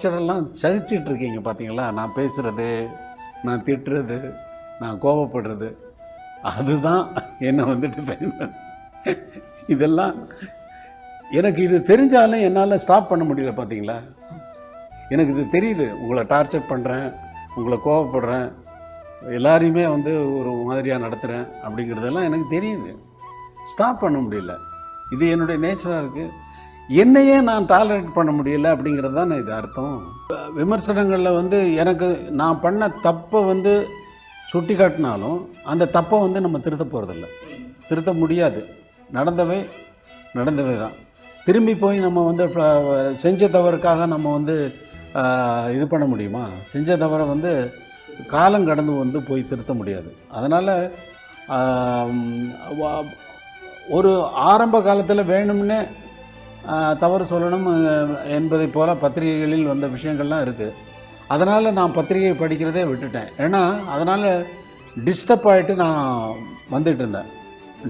டார்ச்சரெல்லாம் சகிச்சிட்டு இருக்கீங்க பார்த்தீங்களா? நான் பேசுகிறது, நான் திட்டுறது, நான் கோபப்படுறது, அதுதான் என்னை வந்துட்டு பயன்படு. இதெல்லாம் எனக்கு இது தெரிஞ்சாலும் என்னால் ஸ்டாப் பண்ண முடியல பார்த்தீங்களா? எனக்கு இது தெரியுது, உங்களை டார்ச்சர் பண்ணுறேன், உங்களை கோபப்படுறேன், எல்லாரையுமே வந்து ஒரு மாதிரியாக நடத்துகிறேன் அப்படிங்கிறதெல்லாம் எனக்கு தெரியுது. ஸ்டாப் பண்ண முடியல. இது என்னுடைய நேச்சராக இருக்குது. என்னையே நான் டாலரேட் பண்ண முடியல அப்படிங்கிறது தான் இது அர்த்தம். விமர்சனங்களில் வந்து எனக்கு நான் பண்ண தப்பை வந்து சுட்டி காட்டினாலும் அந்த தப்பை வந்து நம்ம திருத்த போகிறதில்ல, திருத்த முடியாது. நடந்தவை தான். திரும்பி போய் நம்ம வந்து செஞ்ச தவறுக்காக நம்ம வந்து இது பண்ண முடியுமா? செஞ்ச தவறை வந்து காலம் கடந்து வந்து போய் திருத்த முடியாது. அதனால் ஒரு ஆரம்ப காலத்தில் வேணும்னே தவறு சொல்லணும் என்பதை போல் பத்திரிகைகளில் வந்த விஷயங்கள்லாம் இருக்குது. அதனால் நான் பத்திரிகை படிக்கிறதே விட்டுட்டேன். ஏன்னா அதனால் டிஸ்டர்ப் ஆகிட்டு நான் வந்துட்டு இருந்தேன்.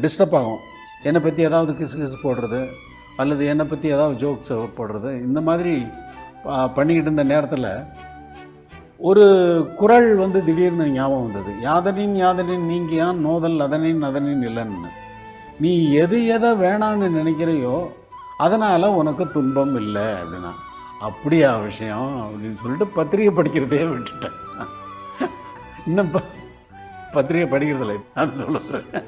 டிஸ்டர்ப் ஆகும், என்னை பற்றி ஏதாவது கிசு போடுறது அல்லது என்னை பற்றி ஏதாவது ஜோக்ஸ் போடுறது, இந்த மாதிரி பண்ணிக்கிட்டு இருந்த நேரத்தில் ஒரு குரல் வந்து திடீர்னு ஞாபகம் வந்தது. யாதனின் நீங்கியான் நோதல் அதனின் இல்லைன்னு. நீ எதை வேணான்னு நினைக்கிறையோ அதனால் உனக்கு துன்பம் இல்லை அப்படின்னா. அப்படியா விஷயம் அப்படின்னு சொல்லிட்டு பத்திரிகை படிக்கிறதே விட்டுட்டேன். இன்னும் பத்திரிகை படிக்கிறதில்லை நான் சொல்லுறேன்.